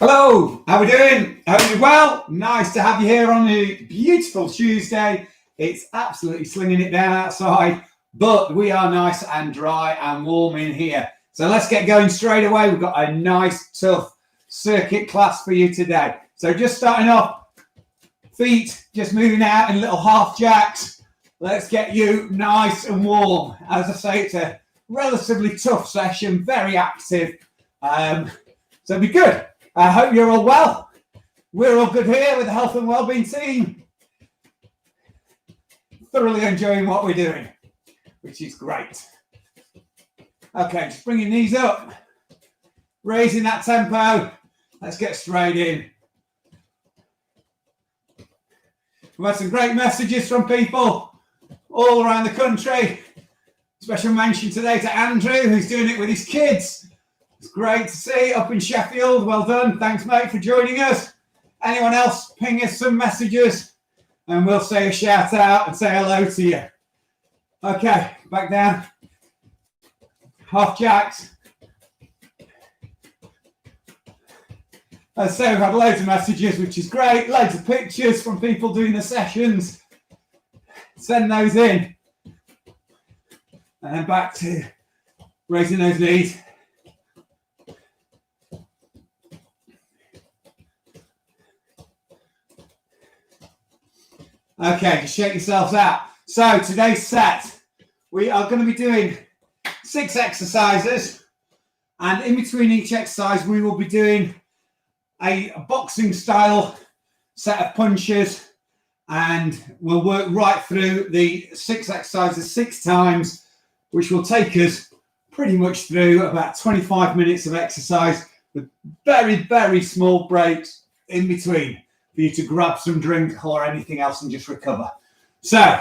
Hello, how are we doing? Hope you're well. Nice to have you here on a beautiful Tuesday. It's absolutely slinging it down outside, but we are nice and dry and warm in here. So let's get going straight away. We've got a nice, tough circuit class for you today. So just starting off, feet just moving out in little half jacks. Let's get you nice and warm. As I say, it's a relatively tough session, very active. So it'll be good. I hope you're all well. We're all good here with the Health and Wellbeing team. Thoroughly enjoying what we're doing, which is great. Okay, just bring your knees up, raising that tempo. Let's get straight in. We've had some great messages from people all around the country. Special mention today to Andrew, who's doing it with his kids. It's great to see up in Sheffield. Well done. Thanks, mate, for joining us. Anyone else, ping us some messages and we'll say a shout out and say hello to you. Okay, back down. Half jacks. As I say, we've had loads of messages, which is great. Loads of pictures from people doing the sessions. Send those in. And then back to raising those knees. Okay, just shake yourselves out. So today's set, we are going to be doing 6 exercises, and in between each exercise we will be doing a boxing style set of punches, and we'll work right through the 6 exercises 6 times, which will take us pretty much through about 25 minutes of exercise with very, very small breaks in between for you to grab some drink or anything else and just recover. So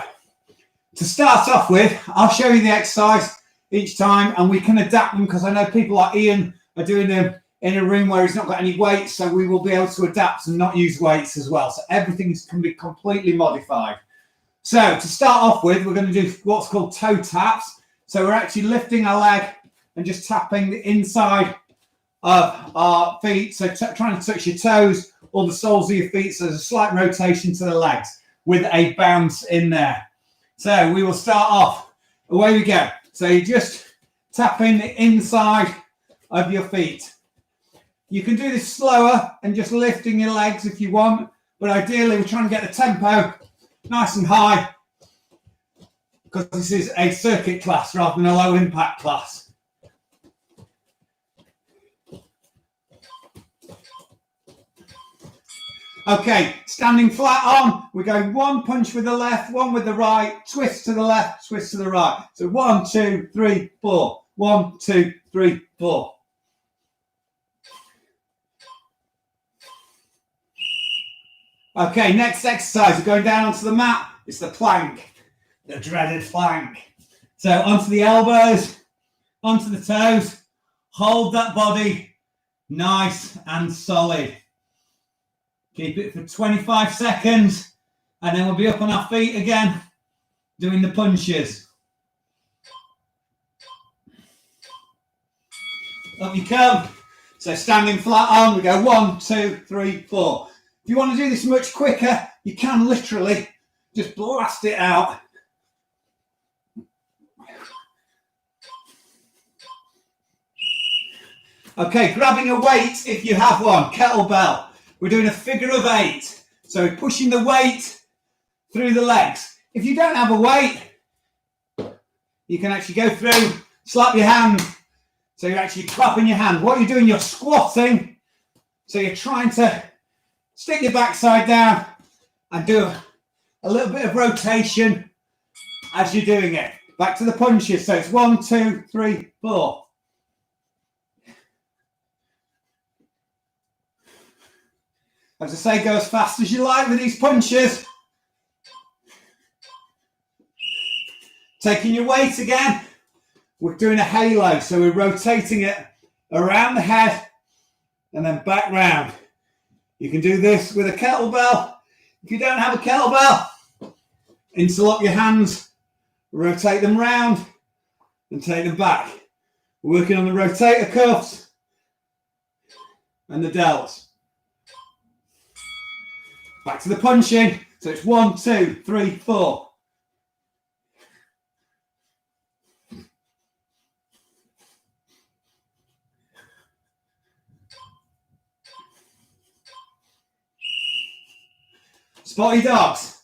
to start off with, I'll show you the exercise each time and we can adapt them, because I know people like Ian are doing them in a room where he's not got any weights, so we will be able to adapt and not use weights as well. So everything can be completely modified. So to start off with, we're going to do what's called toe taps. So we're actually lifting our leg and just tapping the inside of our feet. So trying to touch your toes or the soles of your feet. So there's a slight rotation to the legs with a bounce in there. So we will start off. Away we go. So you're just tapping the inside of your feet. You can do this slower and just lifting your legs if you want, but ideally we're trying to get the tempo nice and high, because this is a circuit class rather than a low impact class. Okay, standing flat on, we're going 1 punch with the left, 1 with the right, twist to the left, twist to the right. So 1, 2, 3, 4. 1, 2, 3, 4. Okay, next exercise, we're going down onto the mat. It's the plank, the dreaded plank. So onto the elbows, onto the toes, hold that body nice and solid. Keep it for 25 seconds, and then we'll be up on our feet again, doing the punches. Up you come. So standing flat on, we go 1, 2, 3, 4. If you want to do this much quicker, you can literally just blast it out. Okay, grabbing a weight if you have one, kettlebell. We're doing a figure of 8. So we're pushing the weight through the legs. If you don't have a weight, you can actually go through, slap your hand. So you're actually clapping your hand. What you're doing, you're squatting. So you're trying to stick your backside down and do a little bit of rotation as you're doing it. Back to the punches. So it's 1, 2, 3, 4. As I say, go as fast as you like with these punches. Taking your weight again. We're doing a halo, so we're rotating it around the head and then back round. You can do this with a kettlebell. If you don't have a kettlebell, interlock your hands, rotate them round and take them back. We're working on the rotator cuffs and the delts. Back to the punching. So it's 1, 2, 3, 4. Spotty dogs.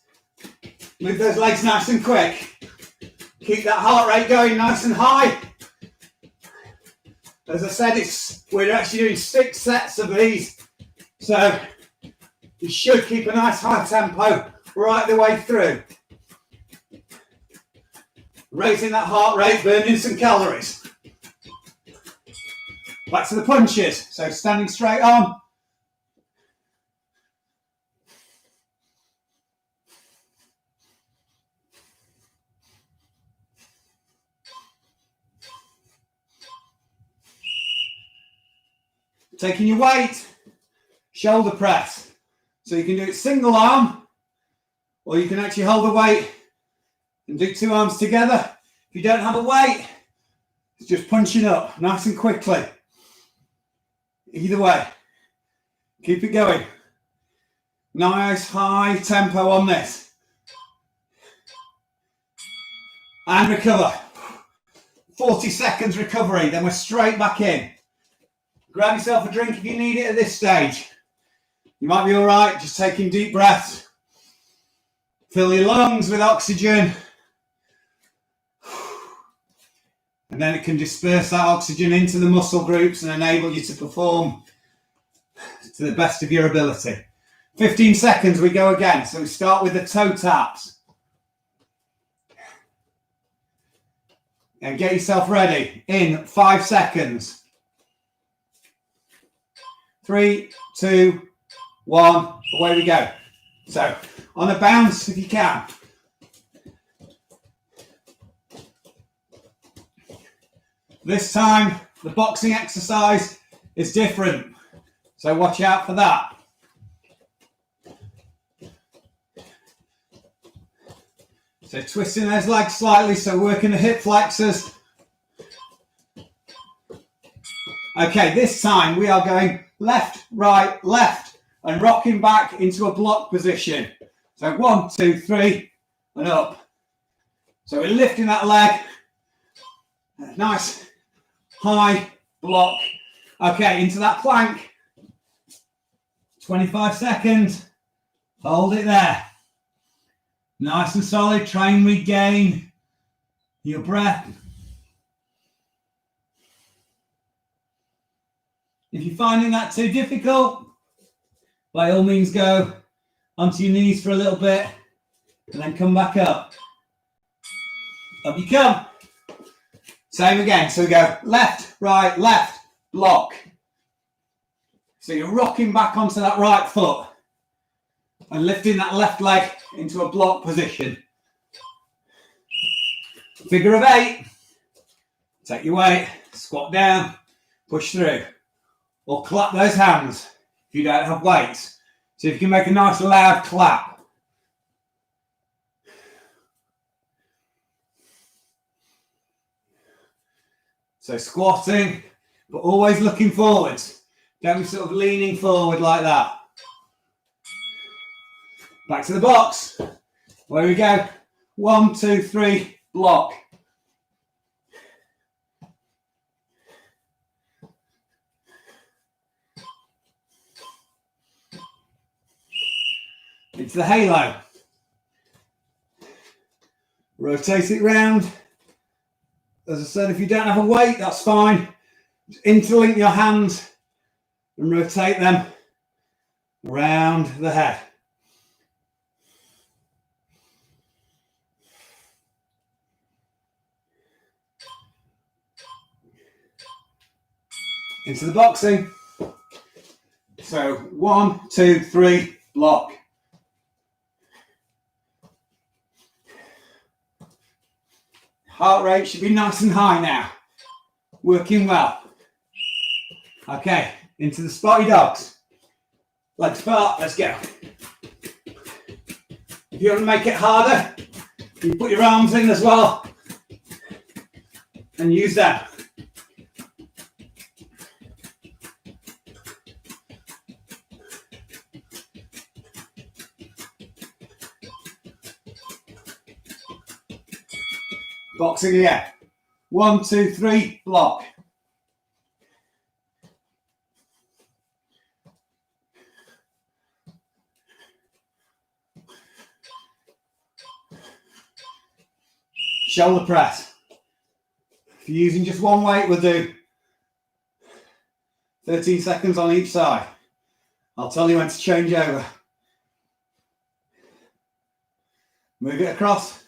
Move those legs nice and quick. Keep that heart rate going nice and high. As I said, we're actually doing 6 sets of these. So you should keep a nice high tempo right the way through. Raising that heart rate, burning some calories. Back to the punches. So standing straight on. Taking your weight, shoulder press. So you can do it single arm, or you can actually hold the weight and do 2 arms together. If you don't have a weight, it's just punching up nice and quickly. Either way, keep it going. Nice high tempo on this. And recover. 40 seconds recovery, then we're straight back in. Grab yourself a drink if you need it at this stage. You might be all right, just taking deep breaths. Fill your lungs with oxygen. And then it can disperse that oxygen into the muscle groups and enable you to perform to the best of your ability. 15 seconds, we go again. So we start with the toe taps. And get yourself ready in 5 seconds. 3, 2, 1, away we go. So, on a bounce if you can. This time, the boxing exercise is different. So watch out for that. So twisting those legs slightly, so working the hip flexors. Okay, this time we are going left, right, left, and rocking back into a block position. So 1, 2, 3, and up. So we're lifting that leg. Nice, high block. Okay, into that plank. 25 seconds. Hold it there. Nice and solid. Try and regain your breath. If you're finding that too difficult, by all means go onto your knees for a little bit and then come back up. Up you come. Same again. So we go left, right, left, block. So you're rocking back onto that right foot and lifting that left leg into a block position. Figure of 8. Take your weight, squat down, push through. Or clap those hands if you don't have weights. So if you can make a nice loud clap. So squatting, but always looking forwards. Don't be sort of leaning forward like that. Back to the box. Where we go. 1, 2, 3, block. Into the halo. Rotate it round. As I said, if you don't have a weight, that's fine. Just interlink your hands and rotate them around the head. Into the boxing. So 1, 2, 3, block. Heart rate should be nice and high now. Working well. Okay, into the spotty dogs. Legs apart, let's go. If you want to make it harder, you put your arms in as well and use them. Boxing again. 1, 2, 3, block. Shoulder press. If you're using just one weight, we'll do 13 seconds on each side. I'll tell you when to change over. Move it across.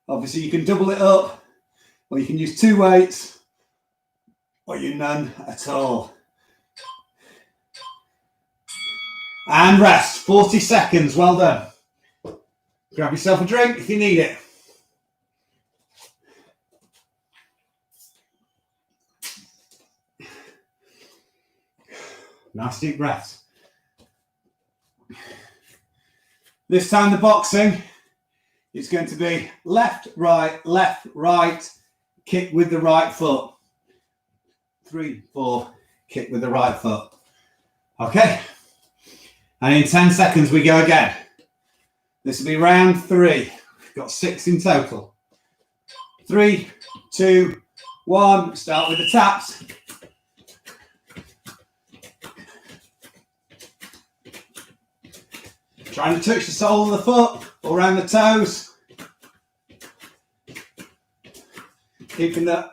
Obviously, you can double it up, or you can use 2 weights, or you none at all. And rest. 40 seconds. Well done. Grab yourself a drink if you need it. Nice deep breaths. This time the boxing is going to be left, right, kick with the right foot. 3, 4, kick with the right foot. Okay? And in 10 seconds we go again. This will be round 3. We've got 6 in total. 3, 2, 1. Start with the taps. Trying to touch the sole of the foot or around the toes. Keeping the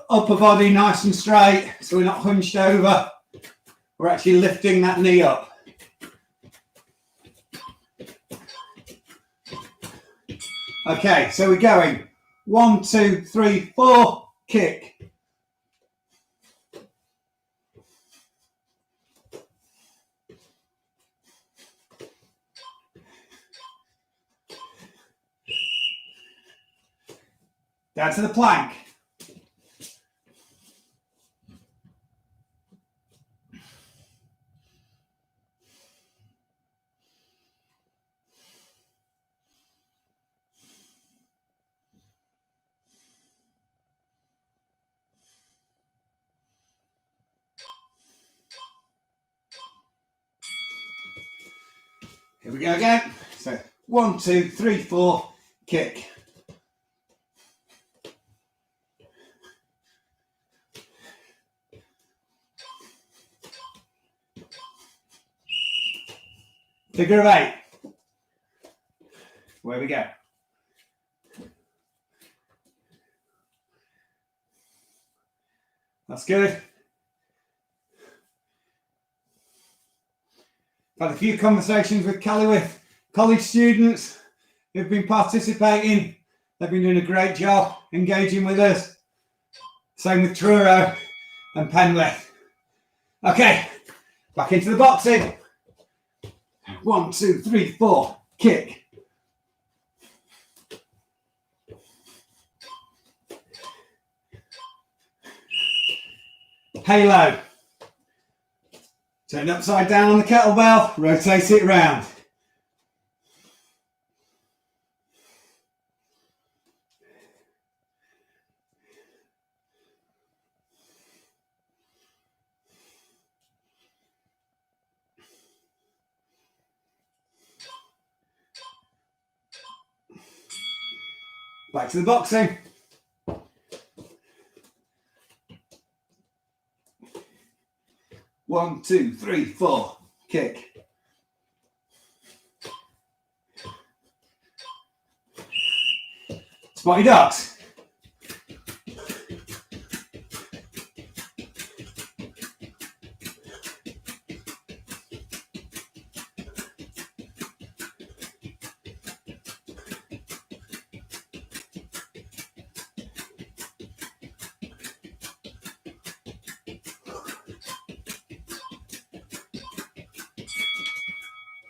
upper body nice and straight so we're not hunched over. We're actually lifting that knee up. Okay, so we're going 1, 2, 3, 4, kick. Down to the plank. Here we go again. So 1, 2, 3, 4, kick. Figure of 8. Where we go. That's good. I've had a few conversations with Callowith college students who've been participating. They've been doing a great job engaging with us. Same with Truro and Penwith. Okay, back into the boxing. 1, 2, 3, 4, kick. Halo. Turn it upside down on the kettlebell, rotate it round. Back to the boxing. One, 2, 3, 4, kick. Spotty ducks.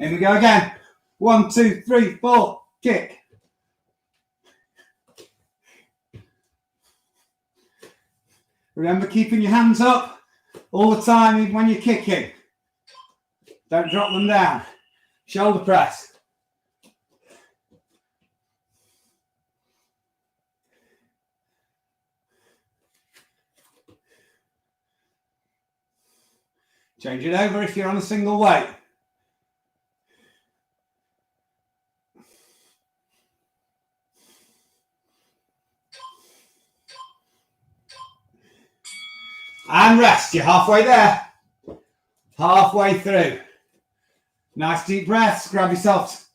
Here we go again. 1, 2, 3, 4, kick. Remember keeping your hands up all the time even when you're kicking. Don't drop them down. Shoulder press. Change it over if you're on a single weight. And rest. You're halfway there. Halfway through. Nice deep breaths. Grab yourself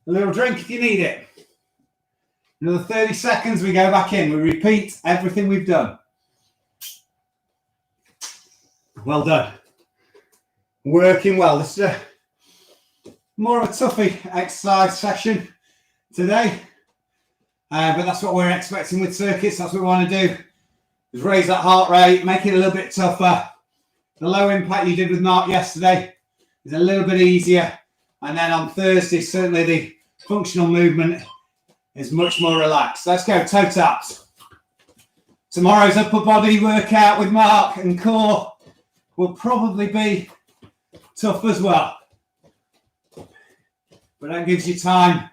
a little drink if you need it. Another 30 seconds, we go back in. We repeat everything we've done. Well done. Working well. This is more of a toughie exercise session today. But that's what we're expecting with circuits. That's what we want to do. Is raise that heart rate, make it a little bit tougher. The low impact you did with Mark yesterday is a little bit easier. And then on Thursday, certainly the functional movement is much more relaxed. Let's go, toe taps. Tomorrow's upper body workout with Mark and core will probably be tough as well. But that gives you time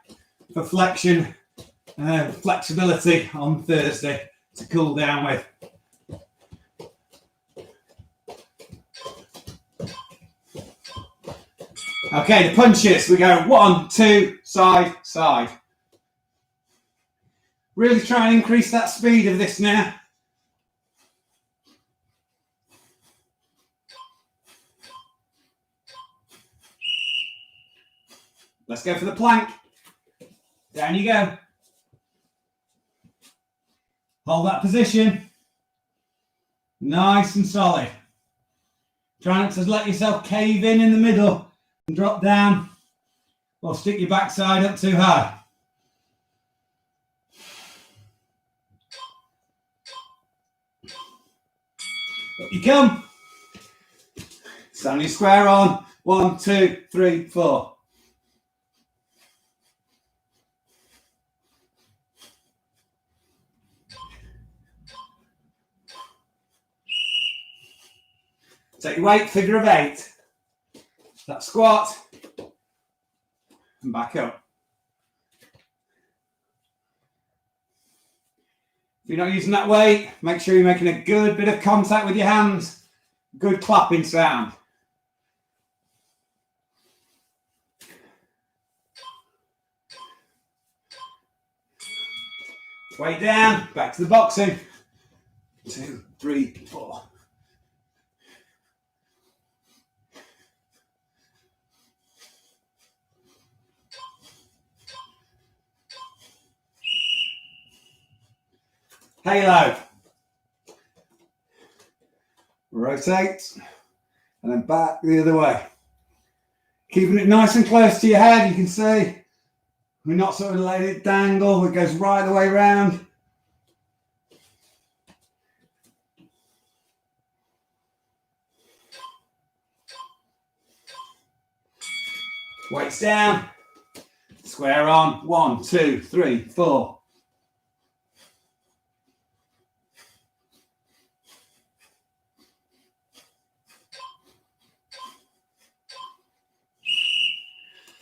for flexion, flexibility on Thursday to cool down with. Okay, the punches. We go 1, 2, side, side. Really try and increase that speed of this now. Let's go for the plank. Down you go. Hold that position. Nice and solid. Try not to let yourself cave in the middle and drop down or stick your backside up too high. Up you come. Stand your square on. 1, 2, 3, 4. Take your weight, figure of 8. That squat. And back up. If you're not using that weight, make sure you're making a good bit of contact with your hands. Good clapping sound. Weight down, back to the boxing. 2, 3, 4. Halo. Rotate. And then back the other way. Keeping it nice and close to your head, you can see. We're not sort of letting it dangle. It goes right the way round. Weights down. Square on. 1, 2, 3, 4.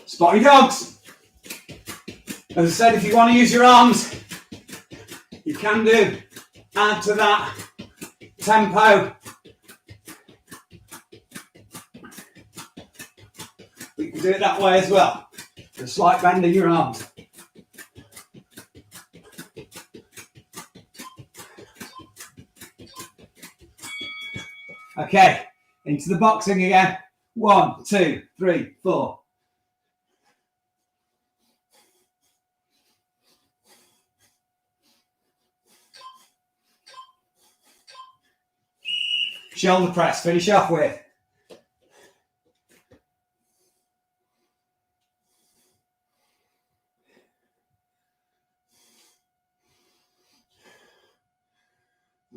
Spotty dogs. As I said, if you want to use your arms, you can do. Add to that tempo. You can do it that way as well. A slight bend in your arms. Okay, into the boxing again. 1, 2, 3, 4. Shoulder press, finish off with.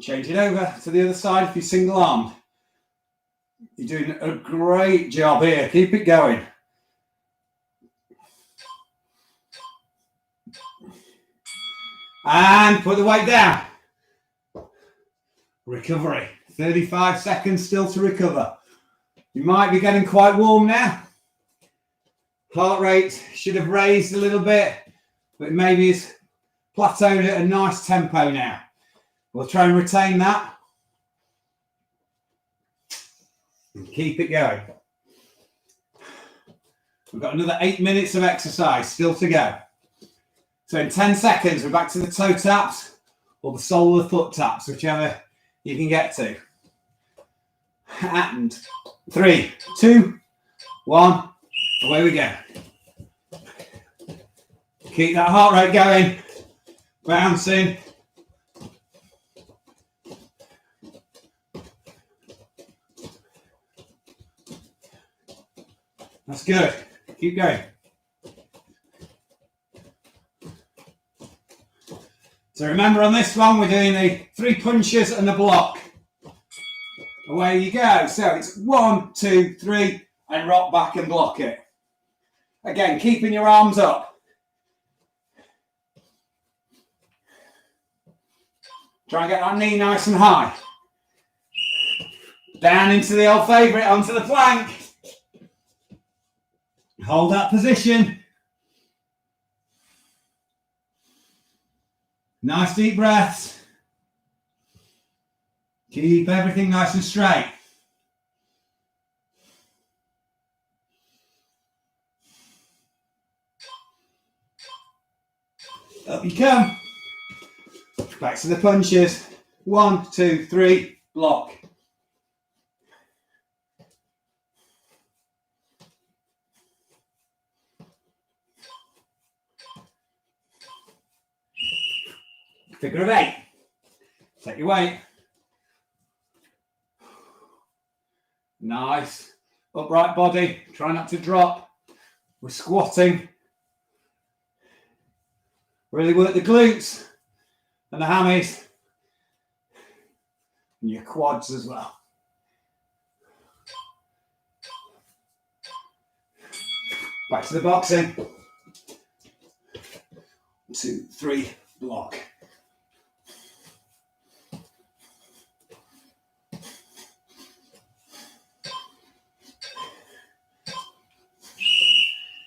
Change it over to the other side if you're single armed. You're doing a great job here. Keep it going. And put the weight down. Recovery. 35 seconds still to recover. You might be getting quite warm now. Heart rate should have raised a little bit, but maybe it's plateaued at a nice tempo now. We'll try and retain that. And keep it going. We've got another 8 minutes of exercise still to go. So in 10 seconds, we're back to the toe taps or the sole of the foot taps, whichever you can get to. And 3, 2, 1, away we go. Keep that heart rate going, bouncing. That's good. Keep going. So remember on this one, we're doing the 3 punches and the block. Away you go. So it's 1, 2, 3, and rock back and block it. Again, keeping your arms up. Try and get that knee nice and high. Down into the old favourite, onto the plank. Hold that position. Nice deep breaths. Keep everything nice and straight. Up you come. Back to the punches. 1, 2, 3, block. Figure of 8. Take your weight. Nice. Upright body. Try not to drop. We're squatting. Really work the glutes and the hammies and your quads as well. Back to the boxing. 1, 2, 3, block.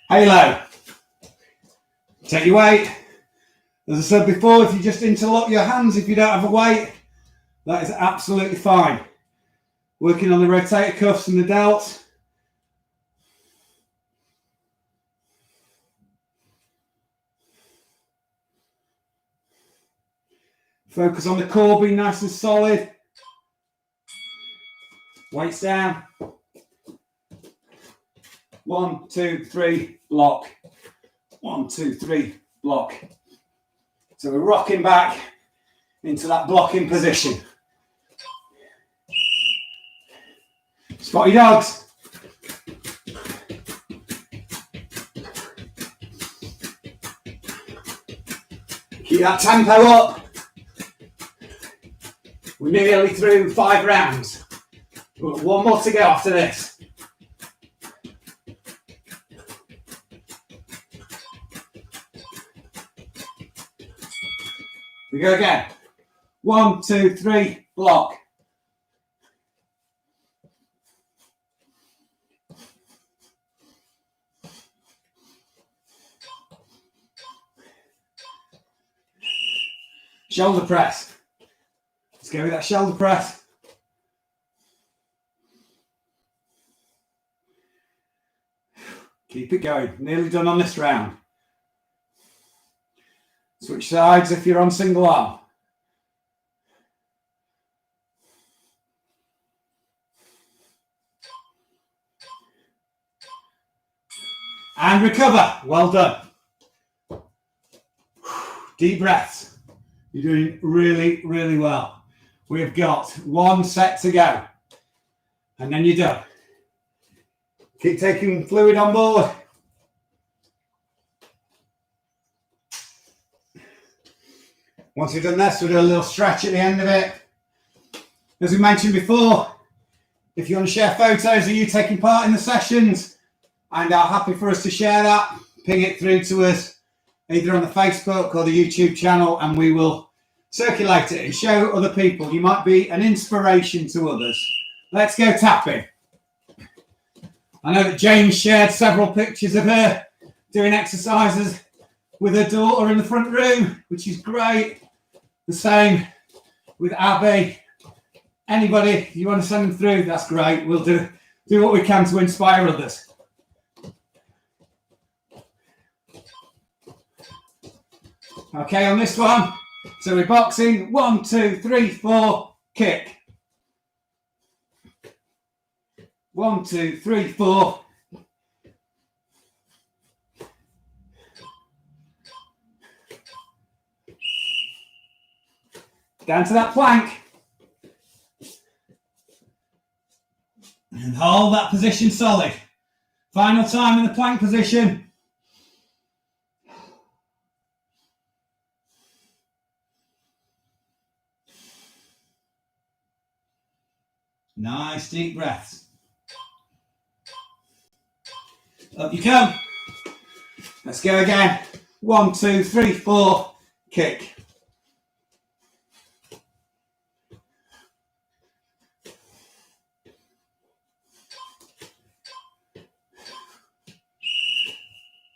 Halo. Take your weight. As I said before, if you just interlock your hands, if you don't have a weight, that is absolutely fine. Working on the rotator cuffs and the delts. Focus on the core being nice and solid. Weights down. 1, 2, 3, block. 1, 2, 3, block. So we're rocking back into that blocking position. Spotty dogs. Keep that tempo up. We're nearly through 5 rounds. We've got 1 more to go after this. We go again. 1, 2, 3, block. Shoulder press. Let's go with that shoulder press. Keep it going. Nearly done on this round. Switch sides if you're on single arm. And recover. Well done. Deep breaths. You're doing really, really well. We've got 1 set to go. And then you're done. Keep taking fluid on board. Once we've done this, we'll do a little stretch at the end of it. As we mentioned before, if you want to share photos of you taking part in the sessions and are happy for us to share that, ping it through to us either on the Facebook or the YouTube channel and we will circulate it and show other people. You might be an inspiration to others. Let's go tapping. I know that James shared several pictures of her doing exercises with her daughter in the front room, which is great. The same with Abby. Anybody you want to send them through, that's great. We'll do what we can to inspire others. Okay, on this one, so we're boxing. 1, 2, 3, 4, kick. 1, 2, 3, 4. Down to that plank. And hold that position solid. Final time in the plank position. Nice deep breaths. Up you come. Let's go again. 1, 2, 3, 4. Kick.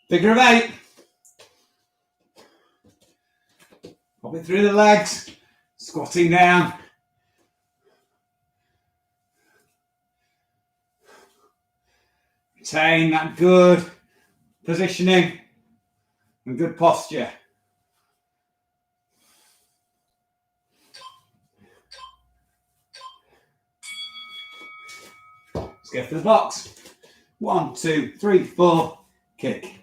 Figure of 8. Pop it through the legs. Squatting down. Retain that good positioning and good posture. Let's go for the box. 1, 2, 3, 4. Kick.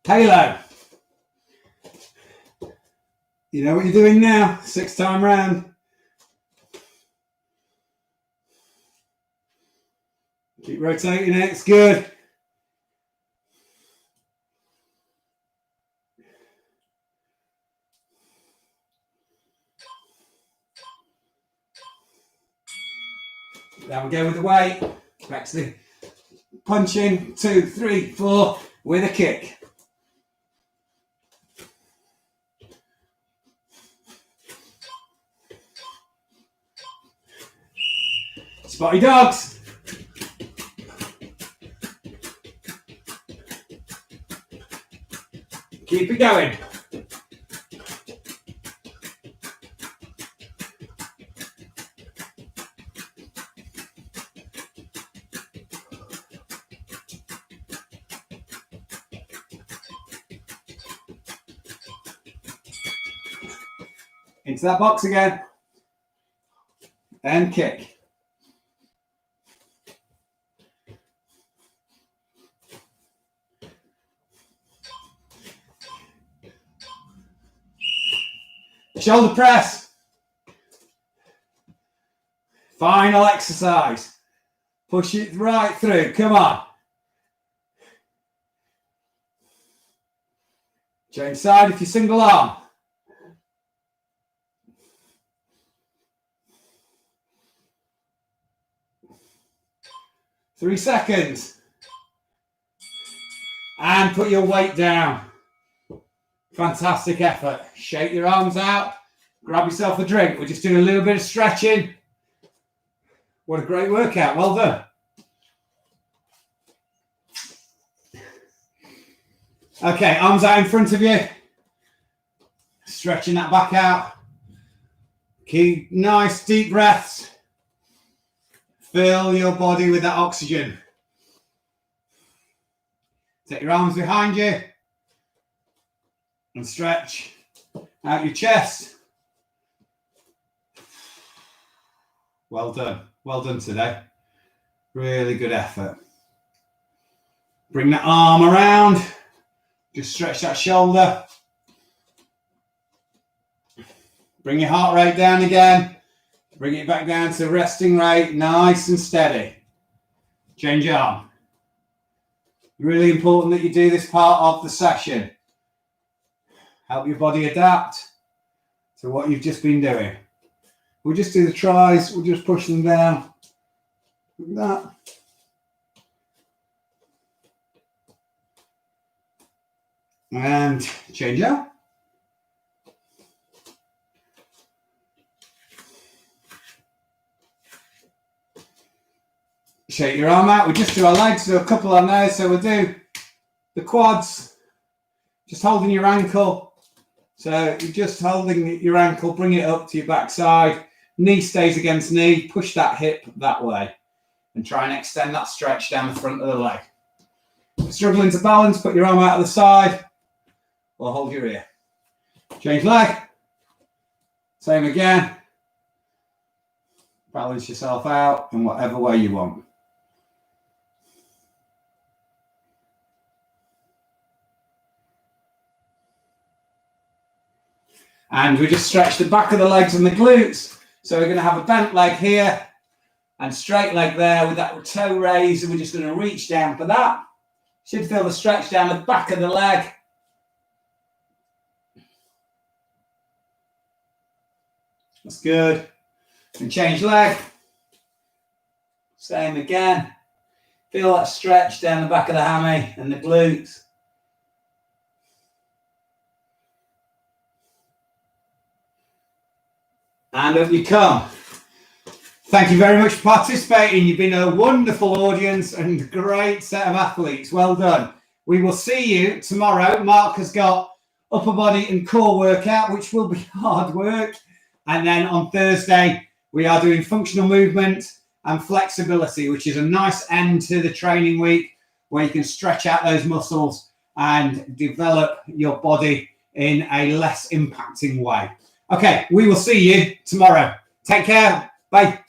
Halo. You know what you're doing now. 6th time round. Keep rotating it. It's good. Down we go with the weight. Back to the punching. 2, 3, 4 with a kick. Spotty dogs. Keep it going. Into that box again. And kick. Shoulder press. Final exercise. Push it right through. Come on. Change side if you single arm. Three seconds. And put your weight down. Fantastic effort. Shake your arms out. Grab yourself a drink. We're just doing a little bit of stretching. What a great workout. Well done. Okay, arms out in front of you. Stretching that back out. Keep nice deep breaths. Fill your body with that oxygen. Take your arms behind you. And stretch out your chest. Well done. Well done today. Really good effort. Bring that arm around. Just stretch that shoulder. Bring your heart rate down again. Bring it back down to resting rate. Nice and steady. Change arm. Really important that you do this part of the session. Help your body adapt to what you've just been doing. We'll just do the tries. We'll just push them down. Like that. And change out. Shake your arm out. We just do our legs. Do a couple on there. So we'll do the quads. Just holding your ankle. So you're just holding your ankle, bring it up to your backside. Knee stays against knee. Push that hip that way. And try and extend that stretch down the front of the leg. Struggling to balance, put your arm out of the side or hold your ear. Change leg. Same again. Balance yourself out in whatever way you want. And we just stretch the back of the legs and the glutes. So we're going to have a bent leg here and straight leg there with that toe raised, and we're just going to reach down for that. Should feel the stretch down the back of the leg. That's good. And change leg. Same again. Feel that stretch down the back of the hammy and the glutes. And up you come. Thank you very much for participating. You've been a wonderful audience and a great set of athletes. Well done. We will see you tomorrow. Mark has got upper body and core workout, which will be hard work. And then on Thursday, we are doing functional movement and flexibility, which is a nice end to the training week where you can stretch out those muscles and develop your body in a less impacting way. Okay, we will see you tomorrow. Take care. Bye.